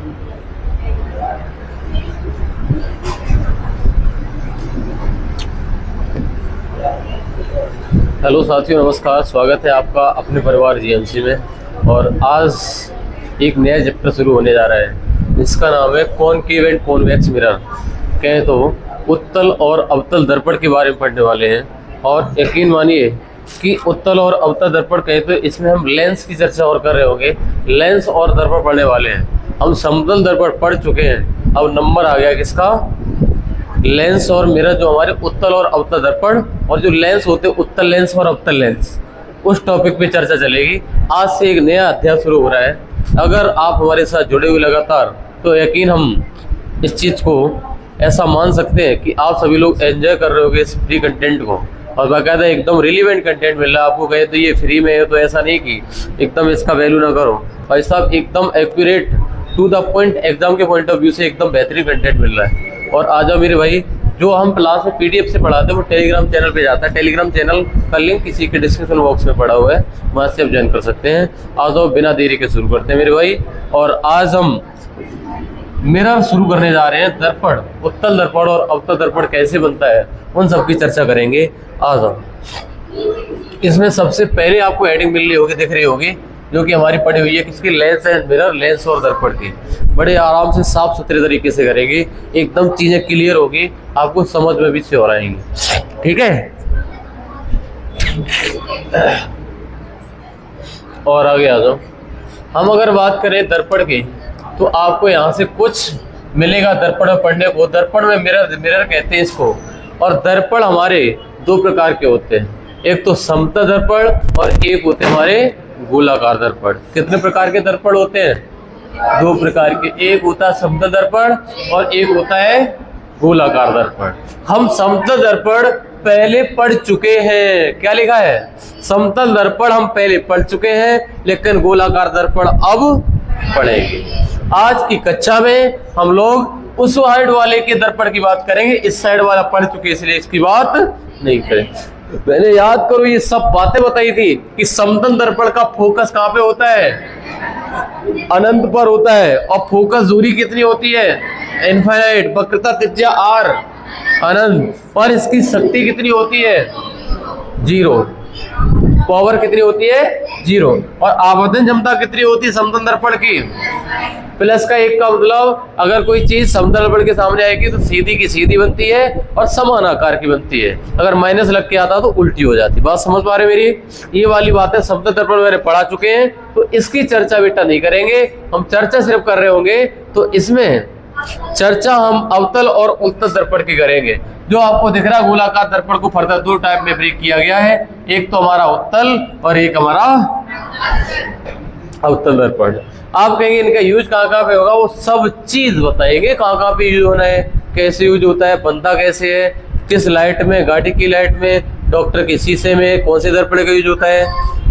Hello साथियों, नमस्कार। स्वागत है आपका अपने परिवार जीएमसी में। और आज एक नया चैप्टर शुरू होने जा रहा है जिसका नाम है कॉनकेव एंड कॉन्वेक्स मिरर। कहें तो उत्तल और अवतल दर्पण के बारे में पढ़ने वाले हैं। और यकीन मानिए कि उत्तल और अवतल दर्पण कहें तो इसमें हम लेंस की चर्चा और कर रहे होंगे। लेंस और दर्पण पढ़ने वाले हैं। हम समतल दर्पण पढ़ चुके हैं। अब नंबर आ गया किसका? लेंस और मिरर, जो हमारे उत्तल और अवतल दर्पण और जो लेंस होते हैं उत्तल लेंस और अवतल लेंस, उस टॉपिक पे चर्चा चलेगी। आज से एक नया अध्याय शुरू हो रहा है। अगर आप हमारे साथ जुड़े हुए लगातार, तो यकीन हम इस चीज़ को ऐसा मान सकते हैं कि आप सभी लोग एंजॉय कर रहे होगे इस फ्री कंटेंट को। और बाकायदा एकदम रिलीवेंट कंटेंट मिल रहा है आपको। कहे तो ये फ्री में है, तो ऐसा नहीं कि एकदम इसका वैल्यू ना करो। भाई साहब, एकदम accurate to the point, exam के पॉइंट ऑफ व्यू से एकदम बेहतरीन कंटेंट मिल रहा है। और आ जाओ मेरे भाई, जो हम क्लास में पीडीएफ से पढ़ाते हैं वो टेलीग्राम चैनल पे जाता है। टेलीग्राम चैनल का लिंक किसी के डिस्क्रिप्शन बॉक्स में पड़ा हुआ है, वहाँ से आप ज्वाइन कर सकते हैं। आ जाओ, बिना देरी के शुरू करते हैं मेरे भाई। और आज हम मिरर शुरू करने जा रहे हैं। दर्पण, उत्तल दर्पण और अवतल दर्पण कैसे बनता है, उन सब की चर्चा करेंगे। आ जाओ। इसमें सबसे पहले आपको हेडिंग मिल रही होगी, दिख रही होगी, जो कि हमारी पड़ी हुई है किसकी? लेंस एंड मिरर, लेंस और दर्पण की। बड़े आराम से साफ सुथरे तरीके से करेंगे, एकदम चीजें क्लियर होगी, आपको समझ में भी श्योर आएंगी। ठीक है, और आगे आ जाओ। हम अगर बात करें दर्पण की, तो आपको यहाँ से कुछ मिलेगा दर्पण में पढ़ने को। दर्पण में मिरर, मिरर कहते हैं इसको। और दर्पण हमारे दो प्रकार के होते हैं, एक तो समतल दर्पण और एक होते हैं हमारे गोलाकार दर्पण। कितने प्रकार के दर्पण होते हैं? दो प्रकार के। एक होता है समतल दर्पण और एक होता है गोलाकार दर्पण। हम समतल दर्पण पहले पढ़ चुके हैं। क्या लिखा है? समतल दर्पण हम पहले पढ़ चुके हैं, लेकिन गोलाकार दर्पण अब पढ़ेंगे। आज की कक्षा में हम लोग उस साइड वाले के दर्पण की बात करेंगे। इस साइड वाला पढ़ चुके, इसलिए इसकी बात नहीं करेंगे। पहले याद करो, ये सब बातें बताई थी कि समतल दर्पण का फोकस कहाँ पे होता है? अनंत पर होता है। और फोकस दूरी कितनी होती है? इनफाइनाइट। वक्रता त्रिज्या r, अनंत। और इसकी शक्ति कितनी होती है? 0। पावर कितनी होती है? 0। और आवर्धन क्षमता कितनी होती है समतल दर्पण की? प्लस का 1 का मतलब, अगर कोई चीज समतल दर्पण के सामने आएगी तो सीधी की सीधी बनती है और समान आकार की बनती है। अगर माइनस लग के आता तो उल्टी हो जाती। बात समझ पा रहे मेरी? ये वाली बातें समतल दर्पण मैंने पढ़ा चुके हैं, तो इसकी चर्चा बेटा नहीं करेंगे। हम चर्चा सिर्फ कर रहे होंगे, तो इसमें चर्चा हम अवतल और उत्तल दर्पण की करेंगे। जो आपको दिख रहा है गोलाकार दर्पण को फर्दर दो टाइप में ब्रेक किया गया है, एक तो हमारा उत्तल और एक हमारा अवतल दर्पण। आप कहेंगे इनका यूज कहाँ पे होगा, वो सब चीज बताएंगे। कहाँ पे यूज होना है, कैसे यूज होता है, बनता कैसे है, किस लाइट में, गाड़ी की लाइट में, डॉक्टर के शीशे में, कौन से दर्पण का यूज होता है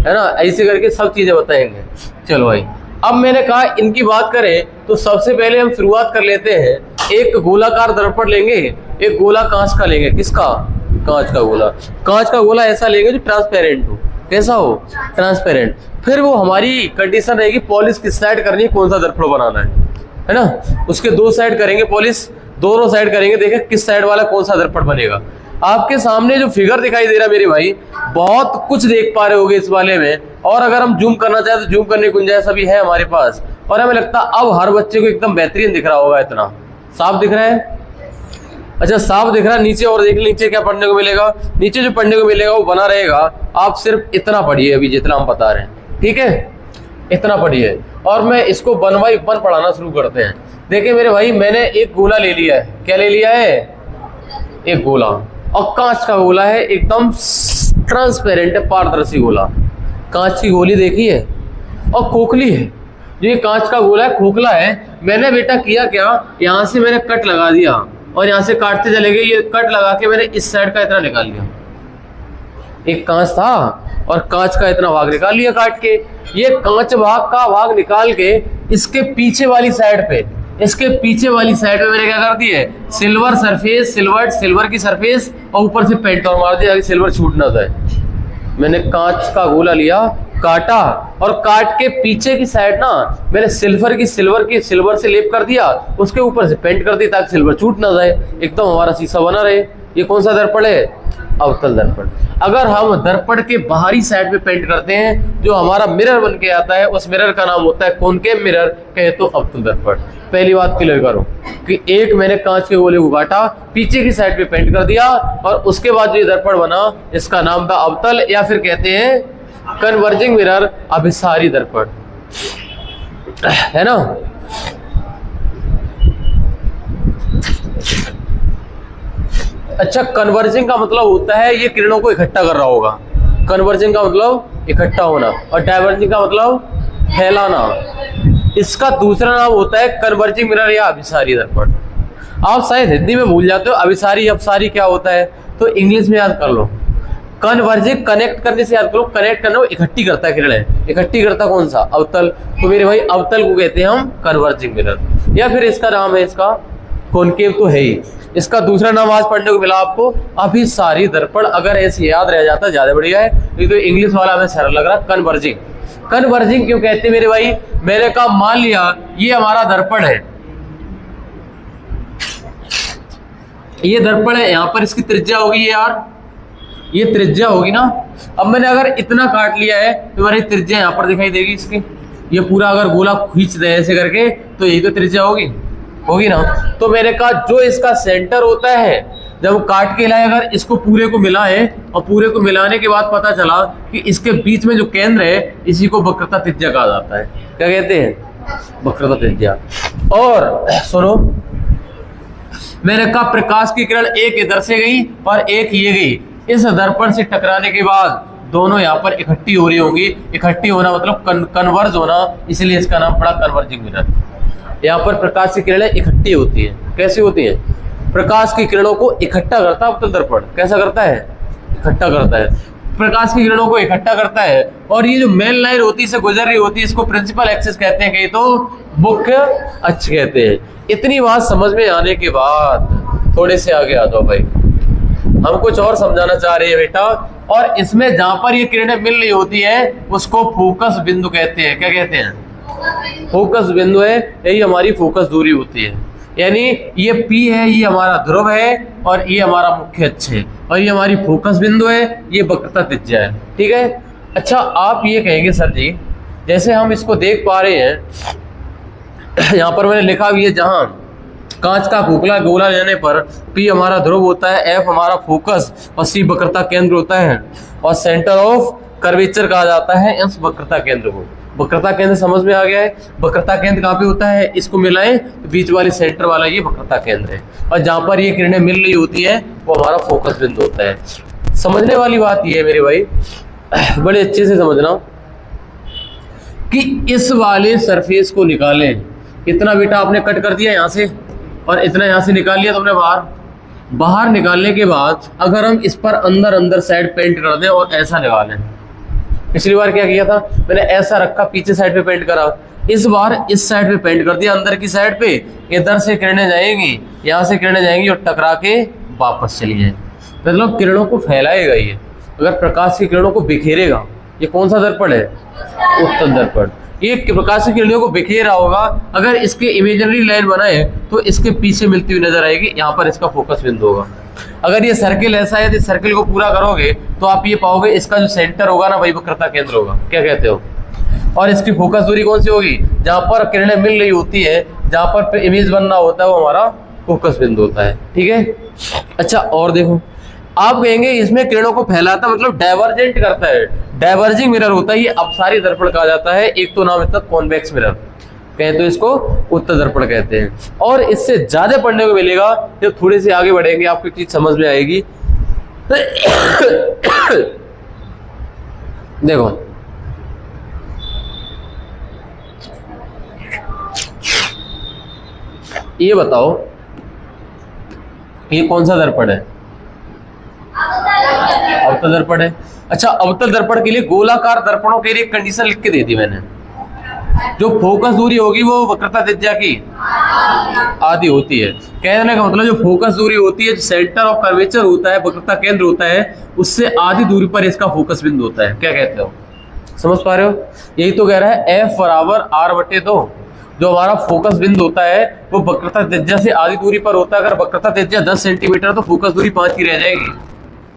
ना, ऐसे करके सब चीजें बताएंगे। चलो भाई, अब मैंने कहा इनकी बात करें तो सबसे पहले हम शुरुआत कर लेते हैं। एक गोलाकार दर्पण लेंगे, एक गोला कांच का लेंगे। किसका? कांच का गोला। कांच का गोला ऐसा लेंगे जो ट्रांसपेरेंट हो। कैसा हो? ट्रांसपेरेंट। फिर वो हमारी कंडीशन रहेगी पॉलिश किस साइड करनी है, कौन सा दर्पण बनाना है ना। उसके दो साइड करेंगे पॉलिश, दोनों साइड करेंगे, देखें किस साइड वाला कौन सा दर्पण बनेगा। आपके सामने जो फिगर दिखाई दे रहा है मेरे भाई, बहुत कुछ देख पा रहे होगे इस वाले में। और अगर हम जूम करना चाहें तो जूम करने की गुंजाइश अभी है हमारे पास। और हमें लगता है अब हर बच्चे को एकदम बेहतरीन दिख रहा होगा। इतना साफ दिख रहा है? अच्छा, साफ दिख रहा है। नीचे और देख नीचे क्या पढ़ने को मिलेगा। नीचे जो पढ़ने को मिलेगा वो बना रहेगा। आप सिर्फ इतना पढ़िए अभी जितना हम बता रहे हैं, ठीक है? इतना पढ़िए और मैं इसको 1 बाय 1 पढ़ाना शुरू करते हैं। देखिए मेरे भाई, मैंने एक गोला ले लिया है। क्या ले लिया है? एक गोला। और कांच का गोला है, एकदम ट्रांसपेरेंट है, पारदर्शी गोला। कांच की गोली देखी है और खोखली है। ये कांच का गोला है, खोखला है। मैंने बेटा किया क्या, यहाँ से मैंने कट लगा दिया और यहाँ से काटते चले गए। ये कट लगा के मैंने इस साइड का इतना निकाल लिया। एक कांच था और कांच का इतना भाग निकाल लिया काट के। ये कांच भाग का भाग निकाल के इसके पीछे वाली साइड पे, इसके पीछे वाली साइड में मैंने क्या कर दी है, सिल्वर सरफेस, सिल्वर की सरफेस और ऊपर से पेंट और मार दिया ताकि सिल्वर छूट ना जाए। मैंने कांच का गोला लिया काटा और काट के पीछे की साइड ना मैंने सिल्वर से लेप कर दिया, उसके ऊपर से पेंट कर दी ताकि सिल्वर छूट ना जाए, एकदम हमारा शीशा बना रहे। ये कौन सा दर्पण है? अवतल दर्पण। अगर हम दर्पण के बाहरी साइड पे पेंट करते हैं, जो हमारा मिरर बन के आता है, उस मिरर का नाम होता है कॉनकेव मिरर, कहे तो अवतल दर्पण। पहली बात क्लियर करो कि एक मैंने कांच के गोले को काटा, पीछे की साइड पे पेंट कर दिया और उसके बाद जो दर्पण बना इसका नाम था अवतल, या फिर कहते हैं कन्वर्जिंग मिरर, अभिसारी दर्पण, है ना। अच्छा, कन्वर्जिंग का मतलब होता है ये किरणों को इकट्ठा कर रहा होगा। कन्वर्जिंग का मतलब इकट्ठा होना, और डाइवर्जिंग का मतलब फैलाना। इसका दूसरा नाम होता है कन्वर्जिंग मिरर या अभिसारी दर्पण। आप शायद हिंदी में भूल जाते हो अभिसारी अपसारी क्या होता है, तो इंग्लिश में याद कर लो। कन्वर्जिंग कनेक्ट करने से याद करो, कनेक्ट करना इकट्ठी करता है किरणें, इकट्ठी करता कौन सा? अवतल। तो मेरे भाई अवतल को कहते हैं हम कन्वर्जिंग मिरर, या फिर इसका नाम है इसका कॉनकेव तो है ही। इसका दूसरा नाम आज पढ़ने को मिला आपको अभिसारी दर्पण। अगर ऐसे याद रह जाता ज्यादा बढ़िया है, ये तो इंग्लिश वाला हमें सरल लग रहा। कन्वर्जिंग, कन्वर्जिंग क्यों कहते हैं मेरे भाई? मैंने कहा मान लिया ये हमारा दर्पण है, ये दर्पण है, यहां पर इसकी त्रिज्या होगी यार, ये त्रिज्या होगी ना। अब मैंने अगर इतना काट लिया है तो मेरी त्रिज्या यहाँ पर दिखाई देगी इसकी। ये पूरा अगर गोला खींच दे ऐसे करके तो यही तो त्रिज्या होगी ना। तो मैंने कहा जो इसका सेंटर होता है, जब काट के लाए अगर इसको पूरे को मिलाए और पूरे को मिलाने के बाद पता चला कि इसके बीच में जो केंद्र है, इसी को वक्रता त्रिज्या कहा जाता है। क्या कहते हैं? वक्रता त्रिज्या। और सुनो, मैंने कहा प्रकाश की किरण एक इधर से गई और एक ये गई, इस दर्पण से टकराने के बाद दोनों यहाँ पर इकट्ठी हो रही होंगी। इकट्ठी होना मतलब कन्वर्ज होना, इसलिए इसका नाम पड़ा कन्वर्जिंग मिरर। यहाँ पर प्रकाश की किरणें इकट्ठी होती हैं। कैसी होती हैं? प्रकाश की किरणों को इकट्ठा करता है अवतल दर्पण। कैसा करता है? इकट्ठा करता है, प्रकाश की किरणों को इकट्ठा करता है। और ये जो मेन लाइन होती है इससे गुजर रही होती है, इसको प्रिंसिपल एक्सिस कहते हैं, कहीं तो मुख्य अक्ष कहते हैं। इतनी बात समझ में आने के बाद थोड़े से आगे आ जाओ भाई, हम कुछ और समझाना चाह रहे हैं बेटा। और इसमें जहां पर ये किरणें मिल रही होती है उसको फोकस बिंदु कहते हैं। क्या कहते हैं? फोकस बिंदु है, यही हमारी फोकस दूरी होती है। यानी ये P है, ये हमारा ध्रुव है, और ये हमारा मुख्य अक्ष है, और ये हमारी फोकस बिंदु है, ये वक्रता त्रिज्या है। ठीक है। अच्छा, आप ये कहेंगे सर जी, जैसे हम इसको देख पा रहे हैं, यहाँ पर मैंने लिखा भी है, जहां कांच का खोखला गोला लेने पर P हमारा ध्रुव होता है, F हमारा फोकस और C वक्रता केंद्र होता है, और सेंटर ऑफ कर्वेचर कहा जाता है इस वक्रता केंद्र को। वक्रता केंद्र समझ में आ गया है? वक्रता केंद्र कहाँ पे होता है? इसको मिलाएं तो बीच वाली सेंटर वाला ये वक्रता केंद्र है, और जहां पर ये किरणें मिल रही होती है वो हमारा फोकस बिंदु होता है। समझने वाली बात ये है मेरे भाई, बड़े अच्छे से समझना कि इस वाले सरफेस को निकालें। इतना बेटा आपने कट कर दिया यहाँ से, और इतना यहाँ से निकाल लिया तुमने बाहर निकालने के बाद अगर हम इस पर अंदर साइड पेंट कर दें और ऐसा निकालें। पिछली बार क्या किया था मैंने? ऐसा रखा, पीछे साइड पे पेंट करा, इस बार इस साइड पे पेंट कर दिया, अंदर की साइड पे। इधर से किरणें जाएंगी, यहाँ से किरणें जाएंगी और टकरा के वापस चली जाए, मतलब किरणों को फैलाएगा ये। अगर प्रकाश की किरणों को बिखेरेगा, ये कौन सा दर्पण है? उत्तल दर्पण। ये प्रकाश की किरणों को बिखेर रहा होगा, अगर इसके इमेजिनरी लाइन बनाए तो इसके पीछे मिलती हुई नजर आएगी, यहाँ पर इसका फोकस बिंदु होगा। अगर ये सर्किल ऐसा है, तो सर्किल को पूरा करोगे तो आप ये पाओगे इसका जो सेंटर होगा ना, वही वक्रता केंद्र होगा। क्या कहते हो? और इसकी फोकस दूरी कौन सी होगी? जहां पर किरणें मिल रही होती है, जहां पर इमेज बनना होता है, वो हमारा फोकस बिंदु होता है। ठीक है। अच्छा, और देखो, आप कहेंगे इसमें किरणों को फैलाता मतलब डाइवर्जेंट करता है, डाइवर्जिंग मिरर होता है, ये अपसारी दर्पण कहा जाता है। एक तो नाम इसका कॉन्वेक्स मिरर कहें तो इसको उत्तल दर्पण कहते हैं। और इससे ज्यादा पढ़ने को मिलेगा, जब थोड़े से आगे बढ़ेंगे आपको एक चीज समझ में आएगी। देखो, ये बताओ ये कौन सा दर्पण है? अवतल दर्पण है। अच्छा, अवतल दर्पण के लिए गोलाकार दर्पणों के लिए कंडीशन लिख के दे दी मैंने। जो फोकस दूरी होगी वो वक्रता त्रिज्या की आधी होती है। कहने का मतलब जो फोकस दूरी होती है, जो सेंटर ऑफ कर्वेचर होता है, वक्रता केंद्र होता है, उससे आधी दूरी पर इसका फोकस बिंदु होता है। क्या कहते हो? समझ पा रहे हो? यही तो कह रहा है F बराबर R/2। जो हमारा फोकस बिंदु होता है वो वक्रता त्रिज्या से आधी दूरी पर होता है। अगर वक्रता त्रिज्या 10 सेंटीमीटर तो फोकस दूरी 5 की रह जाएगी,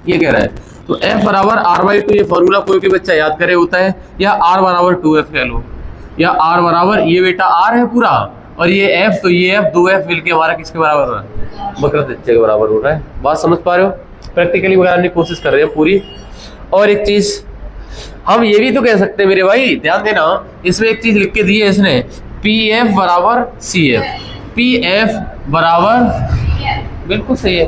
ये कह रहा है। तो F बराबर R/2, ये फॉर्मूला कोई भी बच्चा याद करे होता है, या R बराबर 2F कह लो, या R बराबर, ये बेटा R है पूरा और ये F, तो ये F 2F मिलके हमारा किसके बराबर हो रहा है? वक्रता त्रिज्या के बराबर हो रहा है। बात समझ पा रहे हो? प्रैक्टिकली बनाने की कोशिश कर रहे हैं पूरी। और एक चीज हम ये भी तो कह सकते हैं मेरे भाई, ध्यान देना, इसमें एक चीज लिख के दी है इसने, PF बराबर CF। PF बराबर, बिल्कुल सही है,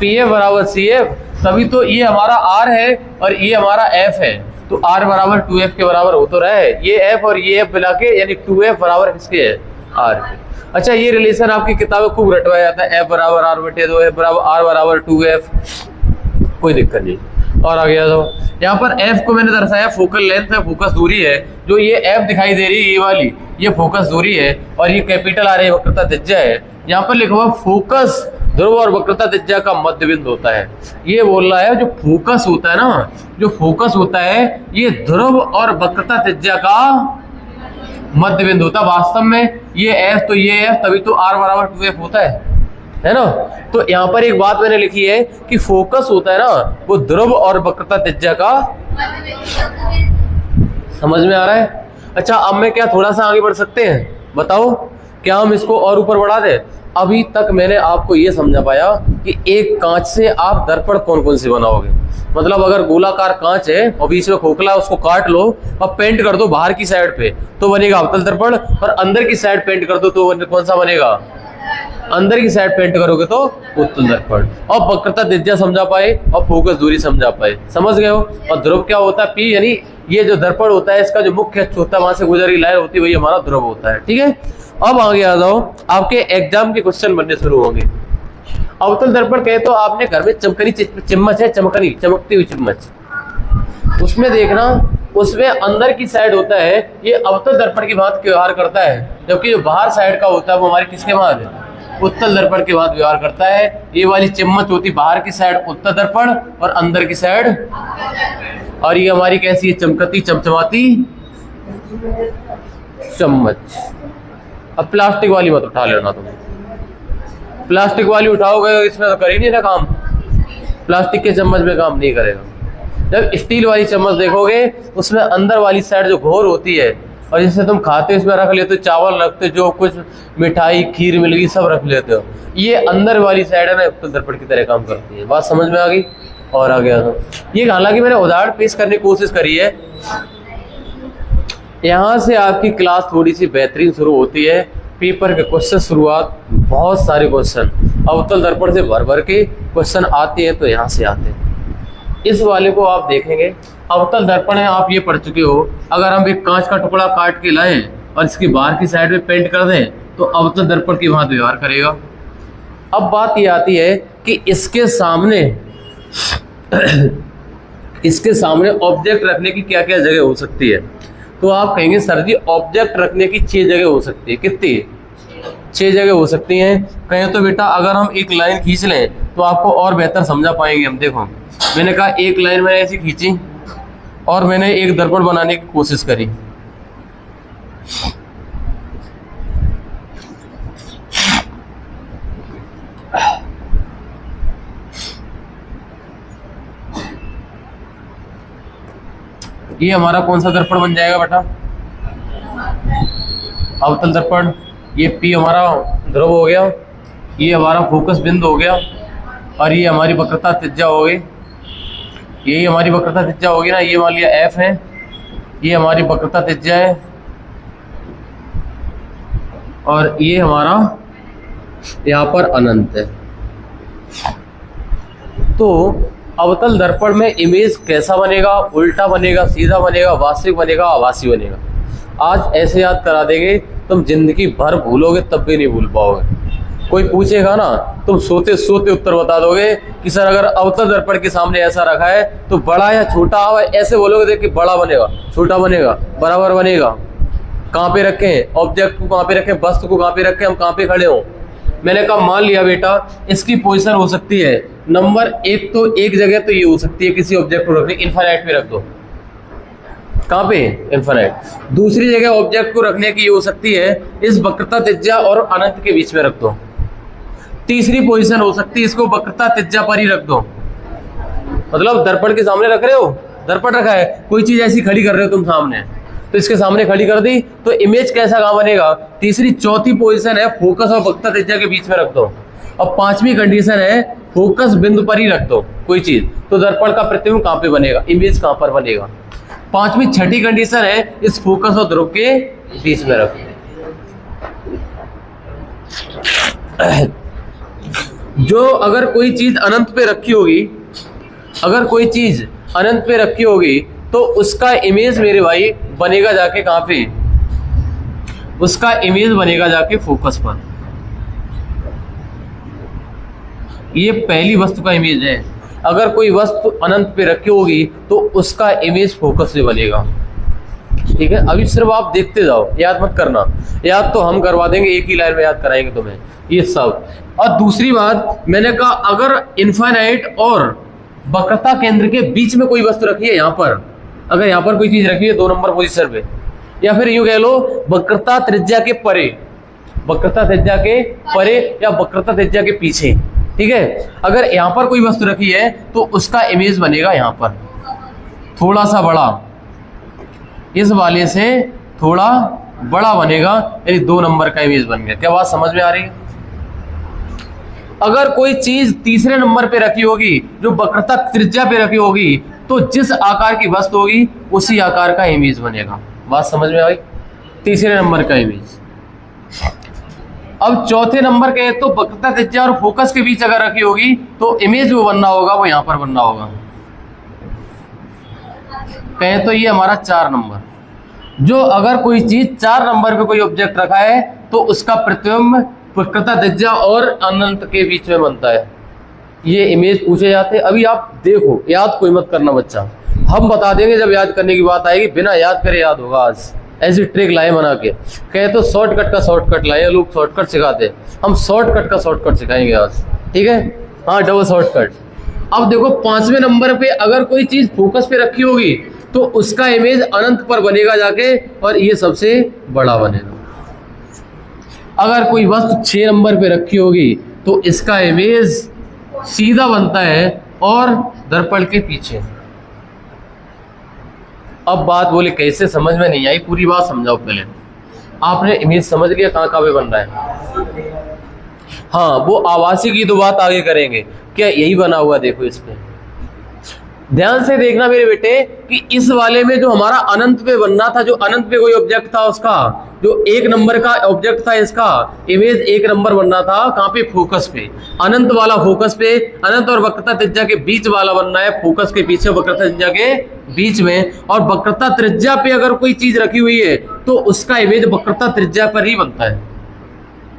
PF बराबर CF, तभी तो ये हमारा R है और ये हमारा F है, तो R बराबर 2F के बराबर हो तो रहा है। ये F और ये F मिला के यानी 2F बराबर किसके है? R के। अच्छा, ये रिलेशन आपकी किताबें खूब रटवाया जाता है, F बराबर R/2, F बराबर R बराबर 2F, कोई दिक्कत नहीं। और आगे आ जाओ, यहाँ पर F को मैंने दर्शाया फोकल लेंथ है, फोकस दूरी है। जो ये F दिखाई दे रही है ये वाली, ये फोकस दूरी है और ये कैपिटल R है, वक्रता त्रिज्या है। यहाँ पर लिखा हुआ फोकस ध्रुव और वक्रता त्रिज्या का मध्य बिंदु होता है। ये बोल रहा है जो फोकस होता है ना, जो फोकस होता है ये ध्रुव और वक्रता त्रिज्या का मध्य बिंदु होता है। वास्तव में ये F तो ये F, तभी तो R बराबर 2F होता है ना। तो यहाँ पर एक बात मैंने लिखी है कि फोकस होता है ना वो ध्रुव और वक्रता त्रिज्या का, समझ में आ रहा है? अच्छा, अब मैं क्या थोड़ा सा आगे बढ़ सकते हैं? बताओ, क्या हम इसको और ऊपर बढ़ा दें? अभी तक मैंने आपको ये समझा पाया कि एक कांच से आप दर्पण कौन कौन से बनाओगे। मतलब अगर गोलाकार कांच है और बीच में खोखला, उसको काट लो और पेंट कर दो बाहर की साइड पे तो बनेगा अवतल दर्पण, और अंदर की साइड पेंट कर दो तो कौन सा बनेगा? अंदर की साइड पेंट करोगे तो उत्तल दर्पण। और वक्रता त्रिज्या समझा पाए और फोकस दूरी समझा पाए, समझ गए हो? और ध्रुव क्या होता है? P, यानी ये जो दर्पण होता है इसका जो मुख्य अक्ष होता है वहां से गुजरी लाइन होती है, वही हमारा ध्रुव होता है। ठीक है, अब आगे आ जाओ, आपके एग्जाम के क्वेश्चन बनने शुरू होंगे। अवतल दर्पण कहे तो आपने घर में चमकनी चम्मच है, चमकती हुई चम्मच, उसमें देखना, उसमें अंदर की साइड होता है ये अवतल दर्पण की भांति व्यवहार करता है, जबकि जो बाहर साइड का होता है वो हमारे किसके भांति? उत्तल दर्पण के भांति व्यवहार करता है। ये वाली चम्मच होती बाहर की साइड उत्तल दर्पण और अंदर की साइड, और ये हमारी कैसी है? चमकती चमचमाती चम्मच। अब प्लास्टिक वाली मत उठा लेना तुम, प्लास्टिक वाली उठाओगे इसमें तो कर ही नहीं ना काम, प्लास्टिक के चम्मच में काम नहीं करेगा। जब स्टील वाली चम्मच देखोगे उसमें अंदर वाली साइड जो घोर होती है और जिससे तुम खाते हो इसमें रख लेते हो, चावल रखते हो, जो कुछ मिठाई खीर मिल गई सब रख लेते हो, ये अंदर वाली साइड है ना उत्तल दर्पण की तरह काम करती है। बात समझ में आ गई? और आ गया तो ये हालांकि मैंने उदाहरण पेश करने की कोशिश करी है, यहाँ से आपकी क्लास थोड़ी सी बेहतरीन शुरू होती है। पेपर के क्वेश्चन शुरुआत बहुत सारे क्वेश्चन अवतल दर्पण से भर भर के क्वेश्चन आते हैं, तो यहाँ से आते हैं। इस वाले को आप देखेंगे, अवतल दर्पण है, आप ये पढ़ चुके हो। अगर हम एक कांच का टुकड़ा काट के लाएं और इसकी बाहर की साइड में पेंट कर दें तो अवतल दर्पण की भांति व्यवहार करेगा। अब बात ये आती है कि इसके सामने ऑब्जेक्ट रखने की क्या क्या जगह हो सकती है? तो आप कहेंगे सर जी ऑब्जेक्ट रखने की 6 जगह हो सकती है। कितनी? 6 जगह हो सकती हैं। कहें तो बेटा अगर हम एक लाइन खींच लें तो आपको और बेहतर समझा पाएंगे हम। देखो, मैंने कहा एक लाइन मैंने ऐसी खींची और मैंने एक दर्पण बनाने की कोशिश करी। ये हमारा कौन सा दर्पण बन जाएगा बेटा? अवतल दर्पण। ये P हमारा ध्रुव हो गया, ये हमारा फोकस बिंदु हो गया, और ये हमारी वक्रता त्रिज्या हो गई। यही हमारी वक्रता त्रिज्या होगी ना, ये मान लिया F है, ये हमारी वक्रता त्रिज्या है, और ये हमारा यहाँ पर अनंत है। तो अवतल दर्पण में इमेज कैसा बनेगा? उल्टा बनेगा, सीधा बनेगा, वास्तविक बनेगा, आभासी बनेगा। आज ऐसे याद करा देंगे तुम जिंदगी भर भूलोगे तब भी नहीं भूल पाओगे। कोई पूछेगा ना तुम सोते सोते उत्तर बता दोगे कि सर अगर अवतल दर्पण के सामने ऐसा रखा है तो बड़ा या छोटा, ऐसे बोलोगे देख कि बड़ा बनेगा, छोटा बनेगा, बराबर बनेगा। कहाँ पे रखें ऑब्जेक्ट को? कहाँ पे रखें वस्तु को? कहाँ पे रखें? हम कहाँ पे खड़े हों? मैंने कहा मान लिया बेटा इसकी पोजीशन हो सकती है नंबर 1, तो एक जगह तो ये हो सकती है किसी ऑब्जेक्ट को रखने, इनफाइनाइट पे रख दो। कहाँ पे, इनफाइनाइट। दूसरी जगह ऑब्जेक्ट को रखने की हो सकती है इस वक्रता त्रिज्या और अनंत के बीच में रख दो। तीसरी पोजीशन हो सकती है इसको वक्रता त्रिज्या पर ही रख दो, मतलब दर्पण के सामने रख रहे हो, दर्पण रखा है, कोई चीज ऐसी खड़ी कर रहे हो तुम सामने, तो इसके सामने खड़ी कर दी तो इमेज कैसा कहाँ बनेगा। तीसरी चौथी पोजीशन है फोकस और वक्रता त्रिज्या के बीच में रख दो। और पांचवी कंडीशन है फोकस बिंदु पर ही रख दो कोई चीज, तो दर्पण का प्रतिबिंब कहाँ पे बनेगा, इमेज कहाँ पर बनेगा। पांचवी छठी कंडीशन है इस फोकस और ध्रुव के बीच में रख। जो अगर कोई चीज अनंत पे रखी होगी, अगर कोई चीज अनंत पे रखी होगी तो उसका इमेज मेरे भाई बनेगा जाके कहाँ पे, उसका इमेज बनेगा जाके फोकस पर। ये पहली वस्तु का इमेज है। अगर कोई वस्तु अनंत पे रखी होगी तो उसका इमेज फोकस से बनेगा। ठीक है, अभी सिर्फ आप देखते जाओ, याद मत करना, याद तो हम करवा देंगे, एक ही लाइन में याद कराएंगे तुम्हें ये सब। और दूसरी बात मैंने कहा, अगर इनफाइनाइट और वक्रता केंद्र के बीच में कोई वस्तु रखी है, यहाँ पर अगर यहाँ पर कोई चीज रखी है 2 नंबर पोजीशन पे, या फिर यूं कह लो वक्रता त्रिज्या के परे, वक्रता त्रिज्या के परे या वक्रता त्रिज्या के पीछे, ठीक है, अगर यहाँ पर कोई वस्तु रखी है तो उसका इमेज बनेगा यहाँ पर थोड़ा सा बड़ा, इस वाले से थोड़ा बड़ा बनेगा, यानी 2 नंबर का इमेज बन गया। क्या बात समझ में आ रही है। अगर कोई चीज तीसरे नंबर पे रखी होगी जो वक्रता त्रिज्या पे रखी होगी तो जिस आकार की वस्तु होगी उसी आकार का इमेज बनेगा। बात समझ में आई, तीसरे नंबर का इमेज। अब चौथे नंबर के तो वक्रता त्रिज्या और फोकस के बीच अगर रखी होगी तो इमेज वो बनना होगा, वो यहां पर बनना होगा। कहें तो ये हमारा 4 नंबर। जो अगर कोई चीज 4 नंबर पे कोई ऑब्जेक्ट रखा है तो उसका प्रतिबिंब वक्रता त्रिज्या और अनंत के बीच में बनता है। ये इमेज पूछे जाते हैं। अभी आप देखो, याद कोई मत करना बच्चा, हम बता देंगे जब याद करने की बात आएगी, बिना याद करे याद होगा। आज ऐसी ट्रिक लाए बना के, कहे तो शॉर्टकट का शॉर्टकट लाए, लोग शॉर्टकट सिखाते हैं, हम शॉर्टकट का शॉर्टकट सिखाएंगे आज, ठीक है। हाँ, डबल शॉर्टकट। अब देखो 5वें नंबर पे अगर कोई चीज फोकस पे रखी होगी तो उसका इमेज अनंत पर बनेगा जाके और ये सबसे बड़ा बनेगा। अगर कोई वस्तु 6 नंबर पे रखी होगी तो इसका इमेज सीधा बनता है और दर्पण के पीछे। अब बात बोले कैसे, समझ में नहीं आई, पूरी बात समझाओ पहले। आपने इमेज समझ लिया कहाँ कहाँ पे बन रहा है। हाँ, वो आवासी की तो बात आगे करेंगे। क्या यही बना हुआ, देखो इस पे ध्यान से देखना मेरे बेटे कि इस वाले में जो हमारा अनंत पे बनना था, जो अनंत पे कोई ऑब्जेक्ट था, उसका जो 1 नंबर का ऑब्जेक्ट था, इसका इमेज 1 नंबर बनना था कहाँ पे, फोकस पे। अनंत वाला फोकस पे, अनंत और वक्रता त्रिज्या के बीच वाला बनना है फोकस के पीछे, वक्रता त्रिज्या के बीच में। और वक्रता त्रिज्या पे अगर कोई चीज रखी हुई है तो उसका इमेज वक्रता त्रिज्या पर ही बनता है,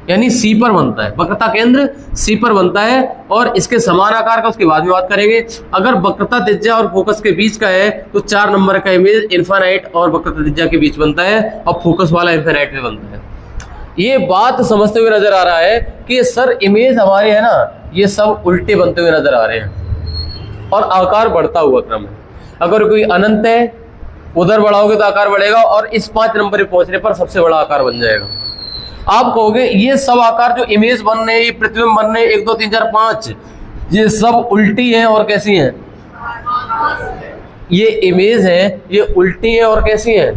यानी सी पर बनता है, वक्रता केंद्र सी पर बनता है। और इसके समान आकार का उसके बाद में बात करेंगे। अगर वक्रता त्रिज्या और फोकस के बीच का है तो 4 नंबर का इमेज इनफाइनाइट और वक्रता त्रिज्या के बीच बनता है और फोकस वाला इनफाइनाइट में बनता है। ये बात समझते हुए नजर आ रहा है कि सर इमेज हमारे है ना, ये सब उल्टे बनते हुए नजर आ रहे हैं और आकार बढ़ता हुआ क्रम है। अगर कोई अनंत है उधर बढ़ाओगे तो आकार बढ़ेगा और इस 5 नंबर पे पहुंचने पर सबसे बड़ा आकार बन जाएगा। आप कहोगे ये सब आकार जो इमेज बन रहे हैं, ये प्रतिबिंब बन रहे हैं 1 2 3 4 5, ये सब उल्टी हैं और कैसी हैं, ये इमेज है ये उल्टी है और कैसी है।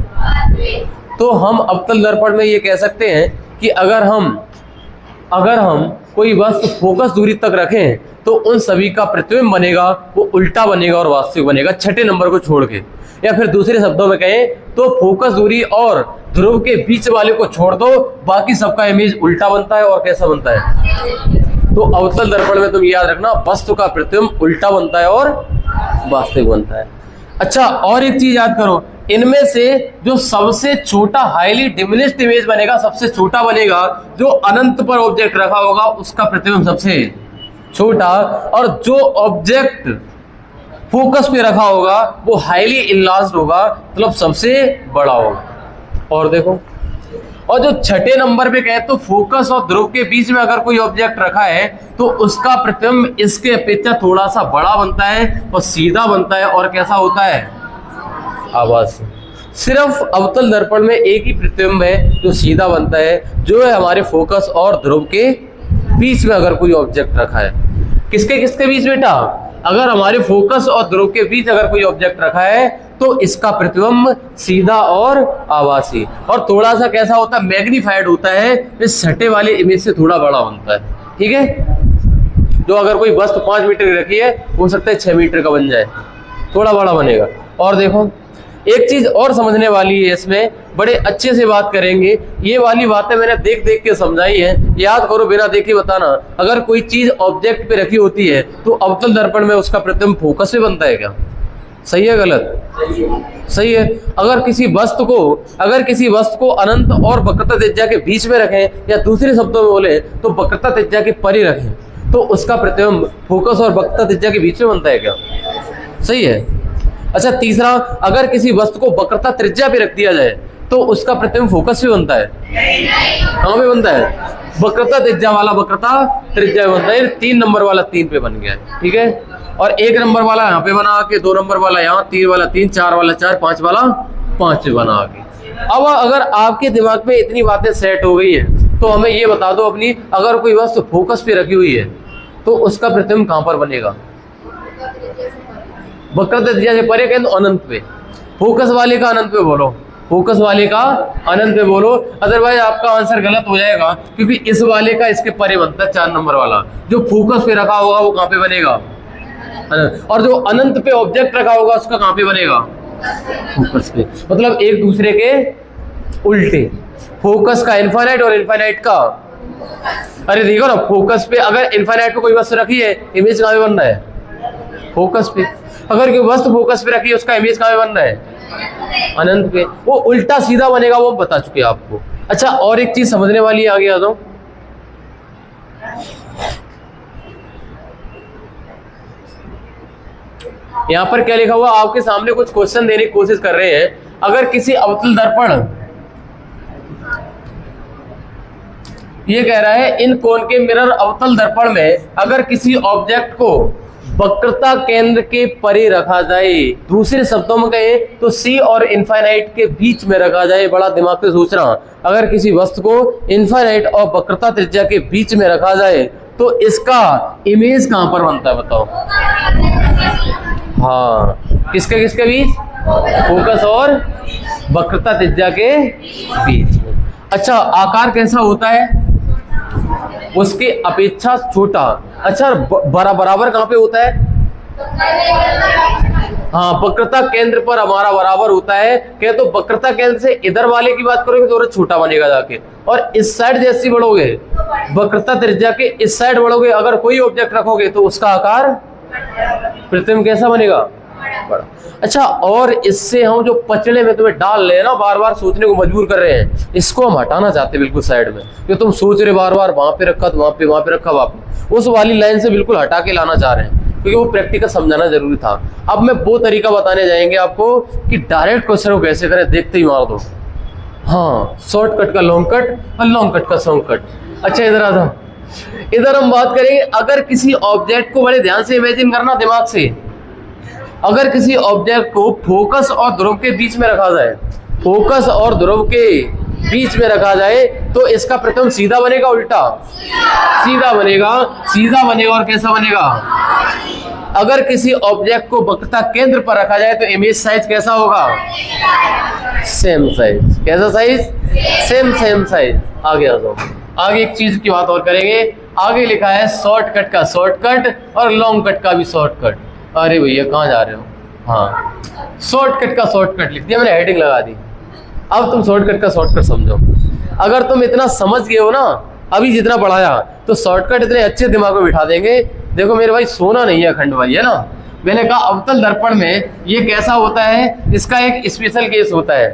तो हम अवतल दर्पण में ये कह सकते हैं कि अगर हम कोई वस्तु फोकस दूरी तक रखें तो उन सभी का प्रतिबिंब बनेगा वो उल्टा बनेगा और वास्तविक बनेगा, 6ठे नंबर को छोड़ के। या फिर दूसरे शब्दों में कहें तो फोकस दूरी और ध्रुव के बीच वाले को छोड़ दो, बाकी सबका इमेज उल्टा बनता है और कैसा बनता है। तो अवतल दर्पण में तुम याद रखना, वस्तु का प्रतिबिंब उल्टा बनता है और वास्तविक बनता है। अच्छा, और एक चीज याद करो, इनमें से जो सबसे छोटा हाईली डिमिनिश्ड इमेज बनेगा, सबसे छोटा बनेगा, जो अनंत पर ऑब्जेक्ट रखा होगा उसका प्रतिबिंब सबसे छोटा, और जो ऑब्जेक्ट फोकस पे रखा होगा वो हाईली इनलार्ज्ड होगा, मतलब सबसे बड़ा होगा। और देखो, और जो 6ठे नंबर पे कहे तो फोकस और ध्रुव के बीच में अगर कोई ऑब्जेक्ट रखा है तो उसका प्रतिबिंब इसके अपेक्षा थोड़ा सा बड़ा बनता है और सीधा बनता है और कैसा होता है, आवाज। सिर्फ अवतल दर्पण में एक ही प्रतिबिंब है जो सीधा बनता है, जो है हमारे फोकस और ध्रुव के बीच में अगर कोई ऑब्जेक्ट रखा है। किसके किसके बीच बेटा? अगर हमारे फोकस और ध्रुव के बीच अगर कोई ऑब्जेक्ट रखा है तो इसका प्रतिबिंब सीधा और आभासी, और थोड़ा सा कैसा होता है, मैग्नीफाइड होता है, इस छठे वाले इमेज से थोड़ा बड़ा बनता है। ठीक है, जो अगर कोई वस्तु 5 मीटर की रखी है हो सकता है 6 मीटर का बन जाए, थोड़ा बड़ा बनेगा। और देखो एक चीज और समझने वाली है, इसमें बड़े अच्छे से बात करेंगे। ये वाली बातें मैंने देख देख के समझाई है, याद करो, बिना देखे बताना। अगर कोई चीज ऑब्जेक्ट पे रखी होती है तो अवतल दर्पण में उसका प्रतिबिंब फोकस पे बनता है क्या? सही है गलत? सही है। अगर किसी वस्तु को अनंत और वक्रता त्रिज्या के बीच में रखें, या दूसरे शब्दों में बोले तो वक्रता त्रिज्या के परे रखें, तो उसका प्रतिबिंब फोकस और वक्रता त्रिज्या के बीच में बनता है क्या? सही है। अच्छा तीसरा, अगर किसी वस्तु को वक्रता त्रिज्या पे रख दिया जाए तो उसका प्रतिबिंब फोकस पे बनता है? कहाँ पे बनता है? वक्रता त्रिज्या वाला वक्रता त्रिज्या पे बनता है। 3 नंबर वाला 3 पे बन गया है। ठीक है, और 1 नंबर वाला यहाँ पे बना के, 2 नंबर वाला यहाँ, 3 वाला 3, 4 वाला 4, 5 वाला 5 पे बना के। अब अगर आपके दिमाग में इतनी बातें सेट हो गई है तो हमें ये बता दो अपनी, अगर कोई वस्तु फोकस पे रखी हुई है तो उसका प्रतिबिंब कहाँ पर बनेगा? वक्रता त्रिज्या से परे कहें तो अनंत पे। फोकस वाले का अनंत पे बोलो, फोकस वाले का अनंत पे बोलो, अदरवाइज आपका आंसर गलत हो जाएगा, क्योंकि इस वाले का इसके परे बनता है 4 नंबर वाला। जो फोकस पे रखा होगा वो कहाँ पे बनेगा? अनंत। और जो अनंत पे ऑब्जेक्ट रखा होगा उसका कहाँ पे बनेगा? फोकस पे। मतलब एक दूसरे के उल्टे, फोकस का इनफाइनाइट और इनफाइनाइट का, अरे देखो ना, फोकस पे अगर इनफाइनाइट पे कोई वस्तु रखी है, इमेज कहाँ पे बन रहा है? फोकस पे। अगर कोई वस्तु फोकस पे रखी है, उसका इमेज कहाँ पे बन रहा है? अनंत पे। वो उल्टा सीधा बनेगा, वो बता चुके आपको। अच्छा और एक चीज समझने वाली है, आगे आ जाओ। यहाँ पर क्या लिखा हुआ, आपके सामने कुछ क्वेश्चन देने की कोशिश कर रहे हैं। अगर किसी अवतल दर्पण, ये कह रहा है इन कोन के मिरर अवतल दर्पण में अगर किसी ऑब्जेक्ट को वक्रता केंद्र के परे रखा जाए, दूसरे शब्दों में कहे तो सी और इनफाइनाइट के बीच में रखा जाए। बड़ा दिमाग से सोचना, अगर किसी वस्तु को इनफाइनाइट और वक्रता त्रिज्या के बीच में रखा जाए तो इसका इमेज कहां पर बनता है बताओ? हाँ, किसके किसके बीच? फोकस और वक्रता त्रिज्या के बीच में। अच्छा आकार कैसा होता है? उसके अपेक्षा छोटा। अच्छा बराबर कहाँ पे होता है? हाँ, वक्रता केंद्र पर हमारा बराबर होता है। क्या तो वक्रता केंद्र से इधर वाले की बात करोगे तो छोटा बनेगा जाके, और इस साइड जैसी बढ़ोगे, वक्रता त्रिज्या के इस साइड बढ़ोगे, अगर कोई ऑब्जेक्ट रखोगे तो उसका आकार प्रतिबिंब कैसा बनेगा? बड़ा। अच्छा और इससे हम जो पचड़े में तुम्हें डाल रहे हैं ना, बार बार सोचने को मजबूर कर रहे हैं, इसको हम हटाना चाहते हैं बिल्कुल साइड में। जो तुम सोच रहे बार बार वहां पे रखा तो वहां पे रखा, वापस उस वाली लाइन से बिल्कुल हटा के लाना चाह रहे हैं, क्योंकि वो प्रैक्टिकल समझाना जरूरी था। अब मैं वो तरीका बताने जाएंगे आपको कि डायरेक्ट क्वेश्चन को कैसे करें, देखते ही मार दो। हाँ, शॉर्टकट का लॉन्ग कट और लॉन्ग कट का शॉर्ट कट। अच्छा इधर आ जाओ, इधर हम बात करेंगे, अगर किसी ऑब्जेक्ट को, बड़े ध्यान से इमेजिन करना दिमाग से, अगर किसी ऑब्जेक्ट को फोकस और ध्रुव के बीच में रखा जाए, फोकस और ध्रुव के बीच में रखा जाए तो इसका प्रतिबिंब सीधा बनेगा उल्टा? सीधा बनेगा, सीधा बनेगा। और कैसा बनेगा? अगर किसी ऑब्जेक्ट को वक्रता केंद्र पर रखा जाए तो इमेज साइज कैसा होगा? Same size. कैसा साइज? Same size. आगे आ जाओ, आगे एक चीज की बात और करेंगे। आगे लिखा है शॉर्टकट का शॉर्टकट और लॉन्ग कट का भी शॉर्टकट। अरे भैया कहाँ जा रहे हो? हाँ, शॉर्टकट का शॉर्टकट लिख दिया मैंने, हेडिंग लगा दी। अब तुम शॉर्टकट का शॉर्टकट समझो। अगर तुम इतना समझ गए हो ना अभी जितना पढ़ाया, तो शॉर्टकट इतने अच्छे दिमाग में बिठा देंगे। देखो मेरे भाई, सोना नहीं है अखंड भाई, है ना। मैंने कहा अवतल दर्पण में ये कैसा होता है, इसका एक स्पेशल केस होता है।